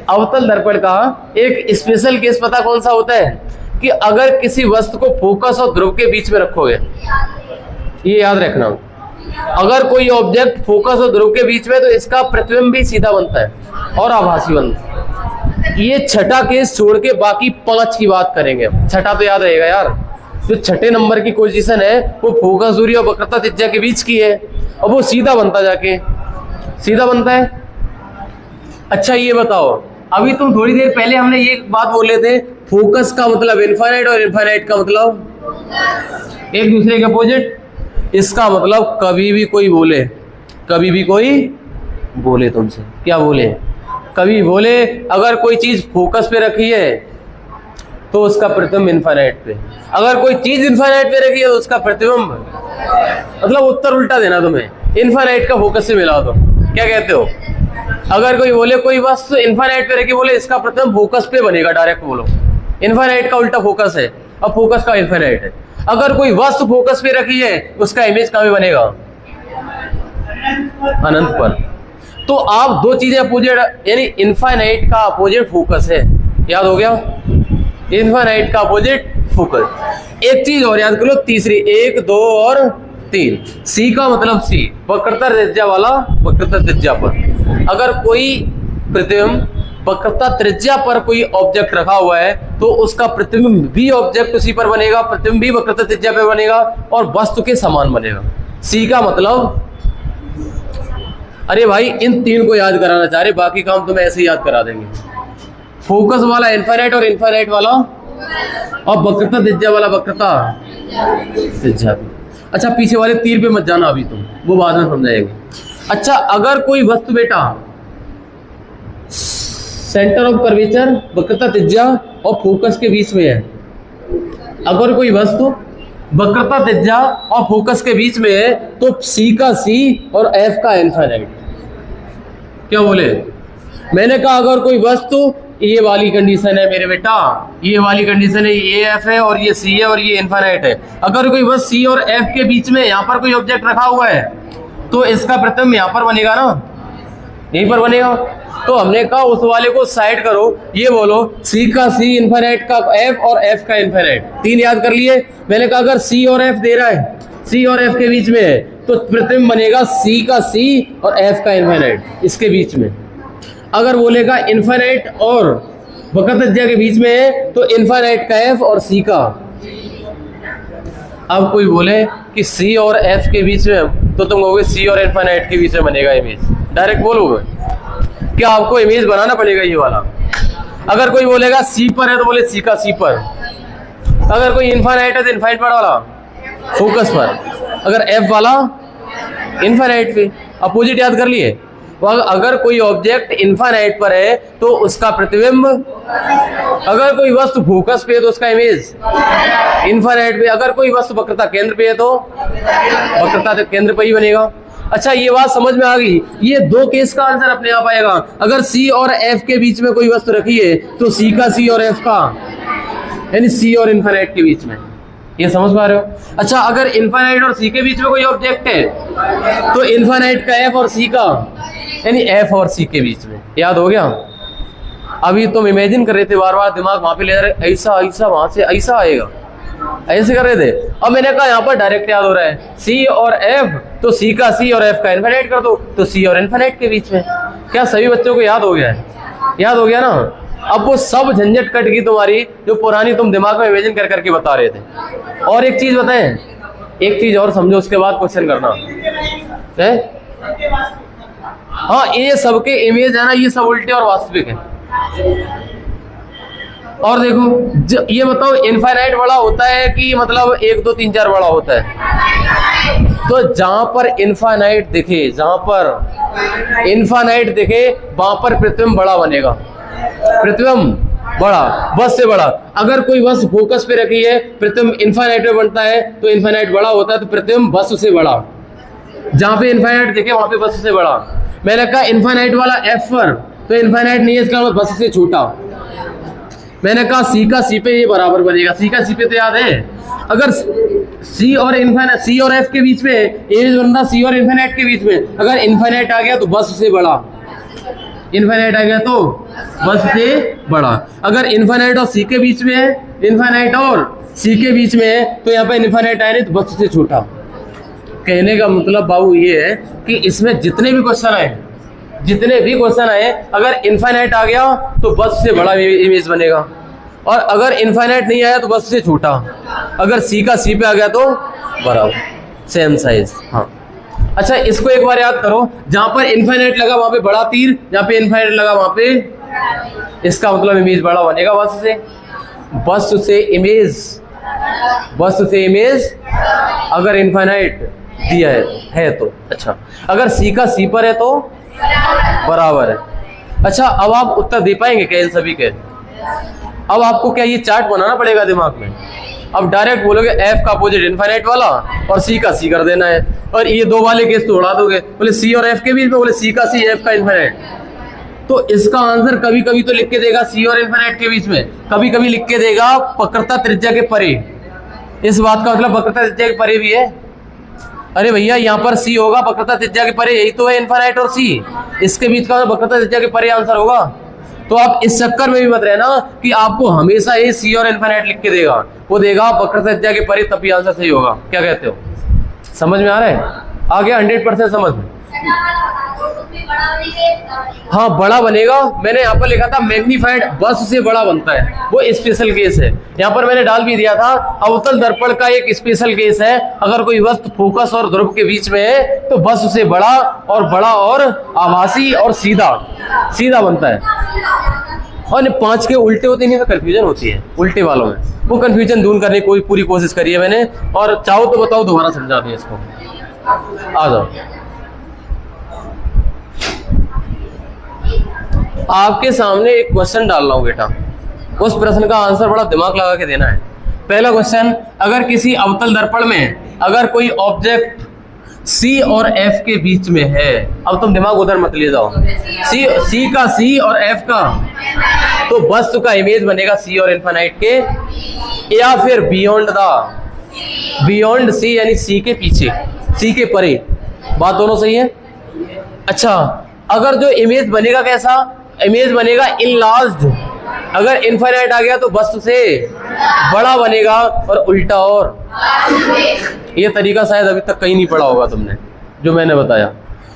अवतल दर्पण का एक स्पेशल केस पता कौन सा होता है? कि अगर किसी वस्तु को फोकस और ध्रुव के बीच में रखोगे, ये याद रखना, अगर कोई ऑब्जेक्ट फोकस और ध्रुव के बीच में तो इसका प्रतिबिंब भी सीधा बनता है और आभासी बनता है। ये छठा केस छोड़ के बाकी 5 की बात करेंगे। छठा तो याद रहेगा यार, जो छठे नंबर की पोजीशन है वो फोकस दूरी और वक्रता त्रिज्या के बीच की है, और वो सीधा बनता, जाके सीधा बनता है। अच्छा ये बताओ, अभी तुम थोड़ी देर पहले हमने ये बात बोले थे, फोकस का मतलब इनफाइनाइट और इनफाइनाइट का मतलब एक दूसरे के अपोजिट। इसका मतलब कभी भी कोई बोले, कभी भी कोई बोले तुमसे, क्या बोले, कभी बोले अगर कोई चीज फोकस पे रखी है तो उसका प्रतिबिंब इनफाइनाइट पे, अगर कोई चीज इनफाइनाइट पे रखी है तो उसका प्रतिबिंब, मतलब उत्तर उल्टा देना तुम्हें, इनफाइनाइट का फोकस से मिला दो, क्या कहते हो। अगर कोई बोले कोई वस्तु इनफाइनाइट पे रखी, बोले इसका प्रतिबिंब फोकस पे बनेगा, डायरेक्ट बोलो, इनफाइनाइट का उल्टा फोकस है और फोकस का इनफाइनाइट है। अगर कोई वस्तु फोकस पे रखी है उसका इमेज कहाँ पे बनेगा, अनंत पर। तो आप दो चीजें अपोजिट, यानी इनफाइनाइट का अपोजिट फोकस है, याद हो गया, इनफाइनाइट का अपोजिट फोकस। एक चीज और याद कर लो, तीसरी, 1 2 और 3, सी का मतलब सी, वक्रता त्रिज्या वाला, वक्रता त्रिज्या पर अगर कोई प्रतिबिंब वक्रता त्रिज्या पर कोई ऑब्जेक्ट रखा हुआ है तो उसका प्रतिबिंब भी ऑब्जेक्ट उसी पर बनेगा, प्रतिबिंब भी वक्रता त्रिज्या पर बनेगा और वस्तु के समान बनेगा। सी का मतलब, अरे भाई इन 3 को याद कराना चाह रहे, बाकी काम तो मैं ऐसे ही याद करा देंगे। फोकस वाला इनफाइनाइट और इनफाइनाइट वाला, और वक्रता त्रिज्या वाला वक्रता त्रिज्या। अच्छा पीछे वाले तीर पे मत जाना अभी तुम, वो बाद में समझाएंगे। अच्छा अगर कोई वस्तु बेटा सेंटर ऑफ कर्वेचर, वक्रता त्रिज्या और फोकस के बीच में है, अगर कोई वस्तु वक्रता त्रिज्या और फोकस के बीच में है तो सी का सी और एफ का इनफाइनाइट। क्या बोले, मैंने कहा अगर कोई वस्तु, ये वाली कंडीशन है मेरे बेटा, ये वाली कंडीशन है, ये एफ है और ये सी है और ये इनफाइनाइट है। अगर कोई वस्तु सी और एफ के बीच में यहाँ पर कोई ऑब्जेक्ट रखा हुआ है तो इसका प्रतिबिंब यहाँ पर बनेगा ना, यहीं पर बनेगा। तो हमने कहा उस वाले को साइड करो, ये बोलो सी का सी, इनफाइनाइट का एफ और एफ का इनफाइनाइट। 3 याद कर लिए। मैंने कहा अगर सी और एफ दे रहा है, सी और एफ के बीच में है तो प्रतिबिंब बनेगा सी का सी और एफ का इनफाइनाइट, इसके बीच में। अगर बोलेगा इनफाइनाइट और वक्रता त्रिज्या के बीच में है तो इनफाइनाइट का एफ और सी का। अब कोई बोले कि सी और एफ के बीच में, तो तुम कहोगे सी और इनफाइनाइट के बीच में बनेगा इमेज, डायरेक्ट बोलोगे, क्या आपको इमेज बनाना पड़ेगा ये वाला। अगर कोई बोलेगा सी पर है तो बोले सी का सी पर, अगर कोई इनफाइनाइट है तो इनफाइनाइट वाला फोकस पर, अगर एफ वाला इनफाइनाइट पे। अपोजिट याद कर लिए। अगर कोई ऑब्जेक्ट इनफाइनाइट पर है तो उसका प्रतिबिंब, अगर कोई वस्तु फोकस पे है तो उसका इमेज इनफाइनाइट पे, अगर कोई वस्तु वक्रता केंद्र पे है तो वक्रता केंद्र पे ही बनेगा। अच्छा ये बात समझ में आ गई। ये 2 केस का आंसर अपने आप आएगा। अगर सी और एफ के बीच में कोई वस्तु रखी है तो सी का सी और एफ का, यानी सी और इनफाइनाइट के बीच में, ये समझ पा रहे हो। अच्छा अगर इनफाइनाइट और सी के बीच में कोई ऑब्जेक्ट है तो इनफाइनाइट का एफ और सी का, यानी एफ और सी के बीच में। याद हो गया। अभी तुम इमेजिन कर रहे थे, बार बार दिमाग वहां पे ले रहे, ऐसा ऐसा वहां से ऐसा आएगा, ऐसे कर रहे थे। अब मैंने कहा यहाँ पर डायरेक्ट याद हो रहा है, सी और एफ, तो सी का सी और एफ का इनफाइनाइट कर दो, तो सी और इनफाइनाइट के बीच में। क्या सभी बच्चों को याद हो गया है? याद हो गया ना। अब वो सब झंझट कट गई तुम्हारी, जो पुरानी तुम दिमाग में इमेजिन कर करके बता रहे थे। और एक चीज बताएं, एक चीज और समझो, उसके बाद क्वेश्चन करना है। हाँ ये सबके इमेज है ना, ये सब उल्टे और वास्तविक है। और देखो ये बताओ, इनफाइनाइट बड़ा होता है कि मतलब 1 2 3 4 बड़ा होता है? तो जहां पर इनफाइनाइट दिखे, जहां पर इनफाइनाइट दिखे वहां पर प्रतिबिंब बड़ा बनेगा, प्रतिबिंब बड़ा, बस से बड़ा। अगर कोई वस्तु फोकस पे रखी है, प्रतिबिंब इनफाइनाइट में बनता है तो इनफाइनाइट बड़ा होता है, तो प्रतिबिंब वस्तु से बड़ा। जहां पे इनफाइनाइट दिखे वहां पे वस्तु से बड़ा। मैंने कहा इनफाइनाइट वाला एफ पर, तो इनफाइनाइट नहीं है, इसका मतलब वस्तु से छोटा। मैंने कहा सी का सी पे ये बराबर बनेगा, सी का सी पे तो याद है। अगर सी और इनफाइनाइट, सी और एफ के बीच में इमेज बनता सी और इनफाइनाइट के बीच में, अगर इनफाइनाइट आ गया तो वस्तु से बड़ा, इनफाइनाइट आ गया तो वस्तु से बड़ा। अगर इनफाइनाइट और सी के बीच में है, इनफाइनाइट और सी के बीच में है, तो यहाँ पे इनफाइनाइट आए नहीं तो वस्तु से छोटा। कहने का मतलब बाबू ये है कि इसमें जितने भी क्वेश्चन आए, जितने भी क्वेश्चन आए, अगर इनफाइनाइट आ गया तो वस्तु से बड़ा इमेज बनेगा, और अगर इनफाइनाइट नहीं आया तो वस्तु से छोटा। अगर सी का सी पे आ गया तो बराबर, सेम साइज। हाँ अच्छा इसको एक बार याद करो, जहां पर इनफाइनाइट लगा वहां पे बड़ा तीर, जहां पे इनफाइनाइट लगा वहां पे, इसका मतलब इमेज बड़ा बनेगा वस्तु से। वस्तु से इमेज अगर इनफाइनाइट दिया है तो। अच्छा अगर सी का सी पर है तो बराबर है। अच्छा अब आप उत्तर दे पाएंगे क्या इन सभी के? अब आपको क्या ये चार्ट बनाना पड़ेगा दिमाग में। अब डायरेक्ट बोलोगे एफ का अपोजिट इनफाइनाइट वाला और सी का सी कर देना है, और ये दो वाले केस तो उड़ा दोगे। बोले सी और एफ के बीच में, बोले सी का सी एफ का इनफाइनाइट, तो इसका आंसर कभी कभी तो लिख के देगा सी और इनफाइनाइट के बीच में, कभी कभी लिख के देगा वक्रता त्रिज्या के परे। इस बात का मतलब वक्रता त्रिज्या के परे भी है। अरे भैया यहाँ पर सी होगा वक्रता त्रिज्या के परे, यही तो है इनफाइनाइट और सी, इसके बीच का वक्रता त्रिज्या के परे आंसर होगा। तो आप इस चक्कर में भी मत रहना कि आपको हमेशा ये सी और इनफाइनाइट लिख के देगा, वो देगा वक्रता त्रिज्या के परे, तभी आंसर सही होगा। क्या कहते हो? समझ में आ रहा है? आ गया 100% समझ में? हाँ बड़ा बनेगा। मैंने यहाँ पर लिखा था मैग्नीफाइड बस से बड़ा बनता है, वो स्पेशल केस है। यहाँ पर मैंने डाल भी दिया था अवतल दर्पण का एक स्पेशल केस है। अगर कोई वस्तु फोकस और ध्रुव के बीच में है तो बस उसे बड़ा और आभासी और सीधा बनता है। और 5 के उल्टे होते नहीं तो कंफ्यूजन होती है उल्टे वालों में, वो कंफ्यूजन दूर करने की पूरी कोशिश करी है मैंने। और चाहो तो बताओ दोबारा समझा दें इसको। आ जाओ, आपके सामने एक क्वेश्चन डाल रहा हूं बेटा, उस प्रश्न का आंसर बड़ा दिमाग लगा के देना है। पहला क्वेश्चन, अगर किसी अवतल दर्पण में अगर कोई ऑब्जेक्ट C और F के बीच में है, अब तुम दिमाग उधर मत ले जाओ, C का C और F का, तो वस्तु का इमेज बनेगा C और इनफाइनाइट के, या फिर बियॉन्ड C यानी C के पीछे, C के परे। बात दोनों सही है। अच्छा अगर जो इमेज बनेगा कैसा, इमेज बनेगा इनलार्ज्ड। अगर इनफाइनाइट आ गया तो वस्तु से बड़ा बनेगा और उल्टा। और ये तरीका शायद अभी तक कहीं नहीं पढ़ा होगा तुमने जो मैंने बताया।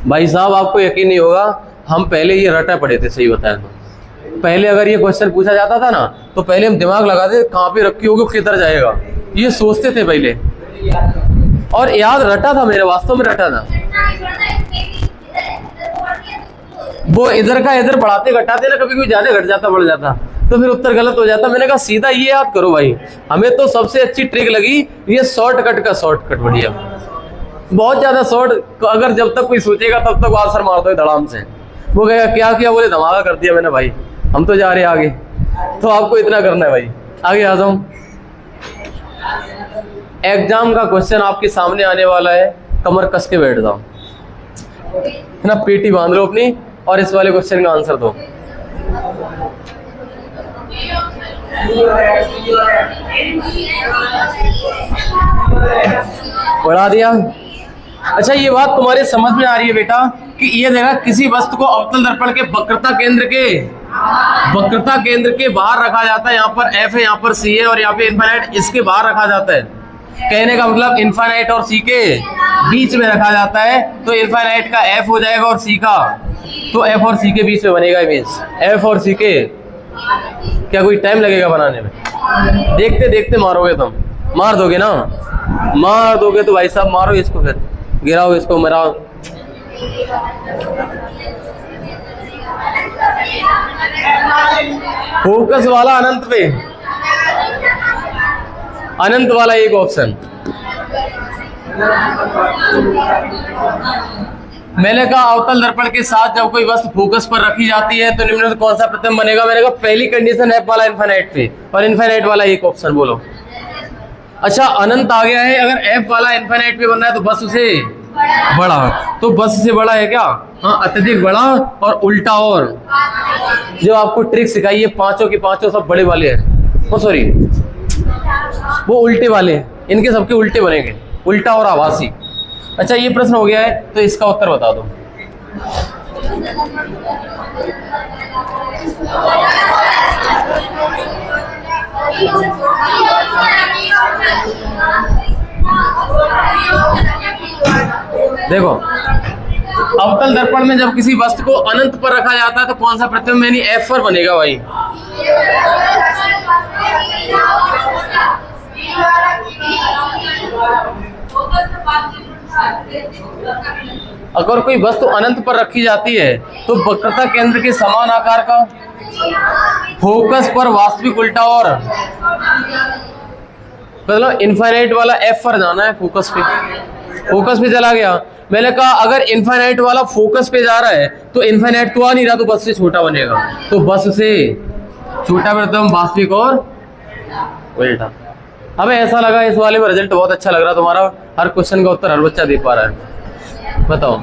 भाई साहब आपको यकीन नहीं होगा, हम पहले ये रटा पढ़े थे, सही बताया तो। पहले अगर ये क्वेश्चन पूछा जाता था ना तो पहले हम दिमाग लगाते कहाँ पे रखी होगी, किधर जाएगा, ये सोचते थे पहले। और याद रटा था, मेरे वास्तव में रटा था। वो इधर का इधर बढ़ाते घटाते ना, कभी कभी ज्यादा घट जाता बढ़ जाता तो फिर उत्तर गलत हो जाता। मैंने कहा सीधा ये याद करो भाई। हमें तो सबसे अच्छी ट्रिक लगी ये शॉर्टकट का, शॉर्टकट बढ़िया, बहुत ज्यादा शॉर्ट। अगर जब तक कोई सोचेगा तब तक आंसर मार दो धड़ाम से। वो कहेगा क्या किया, बोले धमाका कर दिया मैंने भाई, हम तो जा रहे हैं आगे। तो आपको इतना करना है भाई। आगे आ जाऊं, एग्जाम का क्वेश्चन आपके सामने आने वाला है, कमर कस के बैठ जाओ, है ना, पेटी बांध लो अपनी और इस वाले क्वेश्चन का आंसर दो। पढ़ा दिया। अच्छा ये बात तुम्हारे समझ में आ रही है बेटा कि ये देखा, किसी वस्तु को अवतल दर्पण के वक्रता केंद्र के बाहर रखा जाता है। यहाँ पर F है, यहाँ पर C है और यहाँ पे इनफाइनाइट इसके बाहर रखा जाता है। कहने का मतलब इनफाइनाइट और C के बीच में रखा जाता है, तो इनफाइनाइट का F हो जाएगा और C का, तो F और C के बीच में बनेगा इमेज। F और C के क्या कोई टाइम लगेगा बनाने में? देखते देखते मारोगे तुम, मार दोगे ना, मार दोगे तो भाई साहब मारो इसको, फिर गिराओ इसको, मराओ। फोकस वाला अनंत पे, अनंत वाला एक ऑप्शन। मैंने कहा अवतल दर्पण के साथ जब कोई वस्तु फोकस पर रखी जाती है तो निम्न कौन सा प्रतिबिंब बनेगा? मैंने कहा पहली कंडीशन F वाला इनफाइनाइट पे, और इनफाइनाइट वाला एक ऑप्शन बोलो। अच्छा अनंत आ गया है, अगर F वाला इनफाइनाइट पे बन रहा है तो बस उसे बड़ा, तो बस से बड़ा है क्या? हाँ अत्यधिक बड़ा और उल्टा। और जो आपको ट्रिक सिखाई है, पांचों के पांचों सब बड़े वाले हैं, वो सॉरी वो उल्टे वाले हैं, इनके सबके उल्टे बनेंगे, उल्टा और आभासी। अच्छा ये प्रश्न हो गया है, तो इसका उत्तर बता दो। देखो अवतल दर्पण में जब किसी वस्तु को अनंत पर रखा जाता है तो कौन सा प्रतिबिंब यानी F पर बनेगा भाई? अगर कोई वस्तु अनंत पर रखी जाती है तो वक्रता केंद्र के समान आकार का फोकस पर वास्तविक उल्टा और मतलब इनफाइनाइट वाला एफ पर जाना है, फोकस पे चला गया। मैंने कहा अगर इनफाइनाइट वाला फोकस पे जा रहा है तो इनफाइनाइट तो आ नहीं रहा, तो बस से छोटा बनेगा, तो बस से छोटा मतलब वास्तविक और उल्टा। हमें ऐसा लगा इस वाले में रिजल्ट बहुत अच्छा लग रहा, तुम्हारा हर क्वेश्चन का उत्तर हर बच्चा दे पा रहा है। बताओ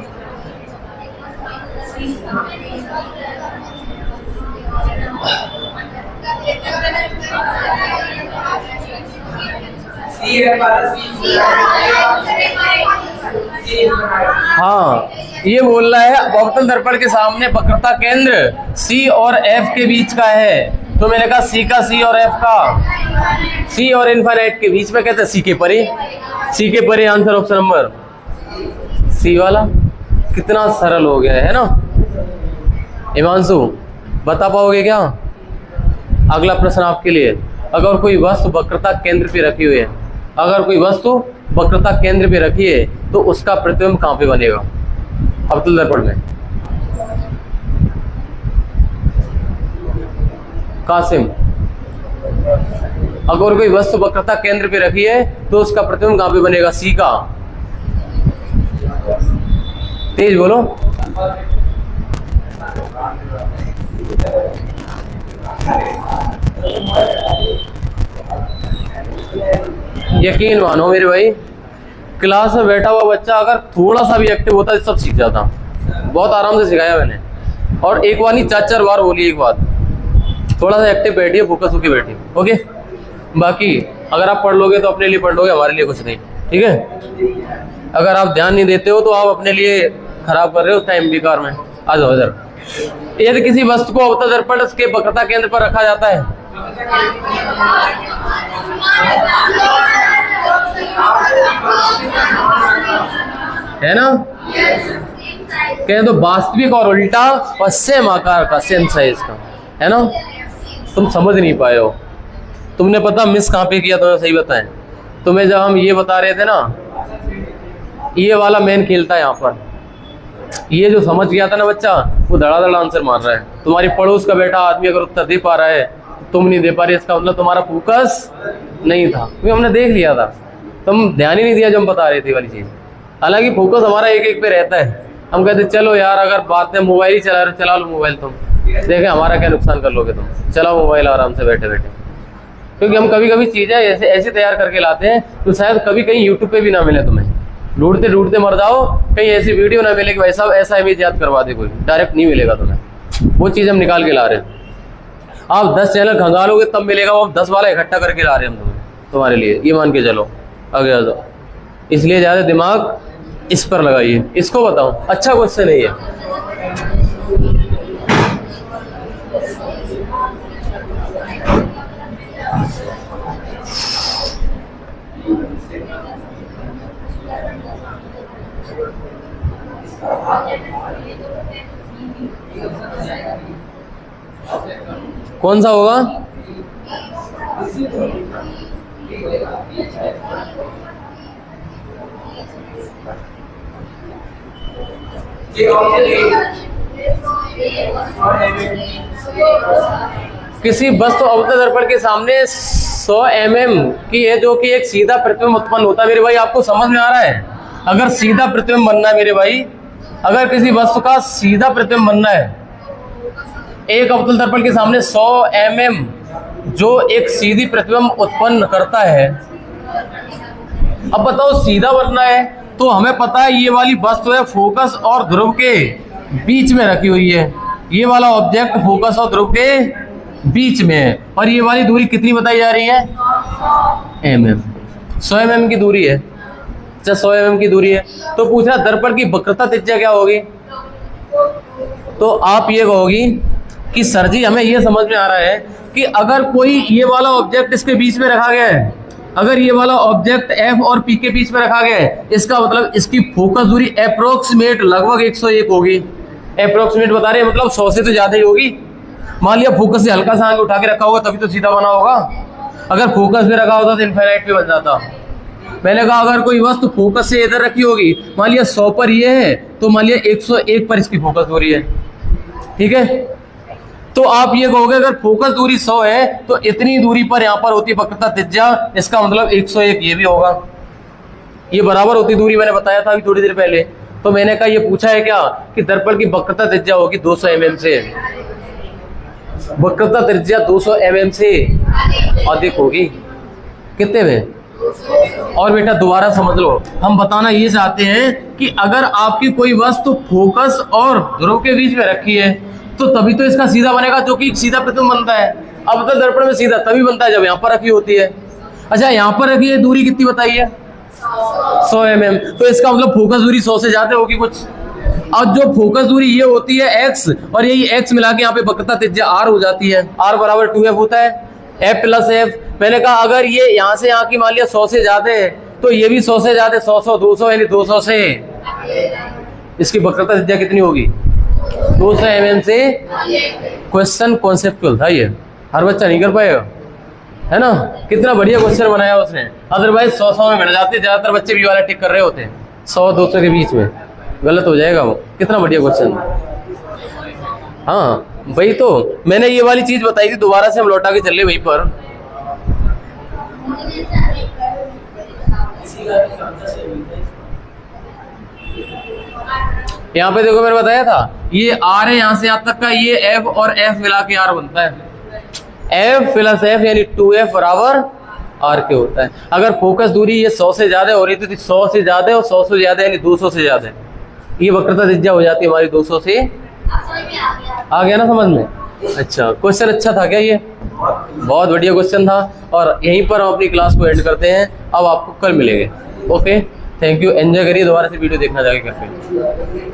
हाँ, ये बोल रहा है अवतल दर्पण के सामने वक्रता केंद्र C और F के बीच का है, तो मैंने कहा C का C और F का C और इनफाइनाइट के बीच में, कहते हैं C के परे आंसर ऑप्शन नंबर C वाला। कितना सरल हो गया है ना। हिमांशु बता पाओगे क्या? अगला प्रश्न आपके लिए, अगर कोई वस्तु वक्रता केंद्र पे रखी हुई है, अगर कोई वस्तु वक्रता केंद्र पे रखी है तो उसका प्रतिबिंब कहाँ पे बनेगा अवतल दर्पण में? कासिम, अगर कोई वस्तु वक्रता केंद्र पे रखी है तो उसका प्रतिबिंब कहाँ पे बनेगा? सी का। तेज बोलो। यकीन मानो मेरे भाई, क्लास में बैठा हुआ बच्चा अगर थोड़ा सा भी एक्टिव होता तो सब सीख जाता। बहुत आराम से सिखाया मैंने, और एक बार नहीं 4-4 बार बोली एक बात। थोड़ा सा एक्टिव बैठिए, फोकस होके बैठिए, ओके। बाकी अगर आप पढ़ लोगे तो अपने लिए पढ़ लोगे, हमारे लिए कुछ नहीं, ठीक है। अगर आप ध्यान नहीं देते हो तो आप अपने लिए खराब कर रहे हो टाइम बेकार में। आ जाओ इधर। यदि किसी वस्तु को अवतल दर्पण के वक्रता केंद्र पर रखा जाता है, है ना, कहें तो वास्तविक और उल्टा और सेम आकार का, सेम साइज का, है ना। तुम समझ नहीं पाए हो। तुमने पता मिस कहाँ पे किया, तुम्हें सही बताएं। तुम्हें जब हम ये बता रहे थे ना, ये वाला मेन खेलता है यहाँ पर। ये जो समझ गया था ना बच्चा, वो धड़ाधड़ आंसर मार रहा है। तुम्हारी पड़ोस का बेटा आदमी अगर उत्तर दे पा रहा है, तुम नहीं दे पा रही, इसका मतलब तुम्हारा फोकस नहीं था। क्योंकि हमने देख लिया था, तुम ध्यान ही नहीं दिया जब हम बता रहे थे वाली चीज। हालांकि फोकस हमारा एक एक पे रहता है। हम कहते चलो यार, अगर बात है मोबाइल ही चला लो मोबाइल, तुम देखे हमारा क्या नुकसान कर लोगे तुम। चलाओ मोबाइल आराम से बैठे बैठे। क्योंकि हम कभी कभी चीजें ऐसे तैयार करके लाते हैं तो शायद कभी कहीं यूट्यूब पे भी ना मिले तुम्हें। ढूंढते ढूंढते मर जाओ, कहीं ऐसी वीडियो ना मिले कि भाई साहब ऐसा इमेज याद करवा दे, कोई डायरेक्ट नहीं मिलेगा तुम्हें। वो चीज़ हम निकाल के ला रहे हैं। आप 10 चैनल खंगालोगे तब मिलेगा, वो हम 10 वाला इकट्ठा करके ला रहे हैं हम तुम्हारे लिए, ये मान के चलो। आगे आ जाओ। इसलिए ज़्यादा दिमाग इस पर लगाइए। इसको बताओ, अच्छा क्वेश्चन है ये। कौन सा होगा? किसी वस्तु अवतल दर्पण के सामने 100 mm की है, जो कि एक सीधा प्रतिबिंब उत्पन्न होता है। मेरे भाई आपको समझ में आ रहा है? अगर सीधा प्रतिबिंब बनना है मेरे भाई, अगर किसी वस्तु का सीधा प्रतिबिंब बनना है, एक अवतल दर्पण के सामने 100 mm जो एक सीधी प्रतिबिंब उत्पन्न करता है। अब बताओ सीधा बनना है तो हमें पता है ये वाली वस्तु है फोकस और ध्रुव के बीच में रखी हुई है। ये वाला ऑब्जेक्ट फोकस और ध्रुव के बीच में है, और ये वाली दूरी कितनी बताई जा रही है? mm। 100 mm की दूरी है। अच्छा 100 mm की दूरी है तो पूछा दर्पण की वक्रता त्रिज्या क्या होगी? तो आप ये कहोगी कि सर जी हमें ये समझ में आ रहा है कि अगर कोई ये वाला ऑब्जेक्ट इसके बीच में रखा गया है, अगर ये वाला ऑब्जेक्ट F और P के बीच में रखा गया है, इसका मतलब इसकी फोकस दूरी अप्रोक्सीमेट लगभग 101 होगी। अप्रोक्सीमेट बता रहे हैं, मतलब 100 से तो ज्यादा ही होगी। मान लिया फोकस से हल्का सा आगे उठा के रखा होगा तभी तो सीधा बना होगा। अगर फोकस पे रखा होता तो इनफाइनाइट पे बन जाता। मैंने कहा अगर कोई वस्तु फोकस से इधर रखी होगी, मान लिया 100 पर ये है, तो मान लिया 101 पर इसकी फोकस दूरी है, ठीक है। तो आप ये कहोगे अगर फोकस दूरी 100 है तो इतनी दूरी पर यहाँ पर होती है वक्रता त्रिज्या, इसका मतलब 101 ये भी होगा, ये बराबर होती दूरी, मैंने बताया था अभी थोड़ी देर पहले। तो मैंने कहा ये पूछा है क्या कि दर्पण की वक्रता त्रिज्या होगी 200 mm से, वक्रता त्रिज्या 200 mm से अधिक होगी, कितने में? और बेटा दोबारा समझ लो, हम बताना ये चाहते हैं कि अगर आपकी कोई वस्तु फोकस और ध्रुव के बीच में रखी है तो तभी तो इसका सीधा बनेगा, जो कि सीधा प्रतिबिंब बनता है। अब तो दर्पण में सीधा तभी बनता है जब यहाँ पर रखी होती है। अच्छा, यहाँ पर रखी है, दूरी कितनी बताई है? 100 mm, तो इसका मतलब फोकस दूरी 100 से ज्यादा होगी कुछ। अब जो फोकस दूरी ये होती है x, और यही x मिला के यहाँ पे वक्रता त्रिज्या r हो जाती है, r बराबर 2f होता है, f प्लस f। मैंने कहा अगर ये यहाँ से यहाँ की मान लिया 100 से ज्यादा है तो ये भी 100 से ज्यादा, 100 200 यानी 200 से इसकी वक्रता त्रिज्या कितनी होगी? 200 mm से। क्वेश्चन कॉन्सेप्चुअल था ये, हर बच्चा नहीं कर पाएगा, है ना। कितना बढ़िया क्वेश्चन बनाया उसने, अदरवाइज 100 में बैठ जाते, ज्यादातर बच्चे भी वाला टिक कर रहे होते हैं 100-200 के बीच में, गलत हो जाएगा वो। कितना बढ़िया क्वेश्चन। हाँ वही तो मैंने ये वाली चीज बताई थी, दोबारा से हम लौटा के चले वहीं पर। यहाँ पे देखो मैंने बताया था ये r है, यहाँ से यहाँ तक का ये f और f मिला के r बनता है, f प्लस f यानी 2f बराबर r के होता है। अगर फोकस दूरी ये 100 से ज्यादा हो रही थी, 100 से ज्यादा और 100 से ज्यादा यानी 200 से ज्यादा, ये वक्रता त्रिज्या हो जाती है हमारी 200 से। आ गया ना समझ में? अच्छा, क्वेश्चन अच्छा था क्या ये? बहुत बढ़िया क्वेश्चन था। और यहीं पर हम अपनी क्लास को एंड करते हैं, अब आपको कल मिलेंगे। ओके, थैंक यू, एंजॉय करिए, दोबारा से वीडियो देखना जाके करके।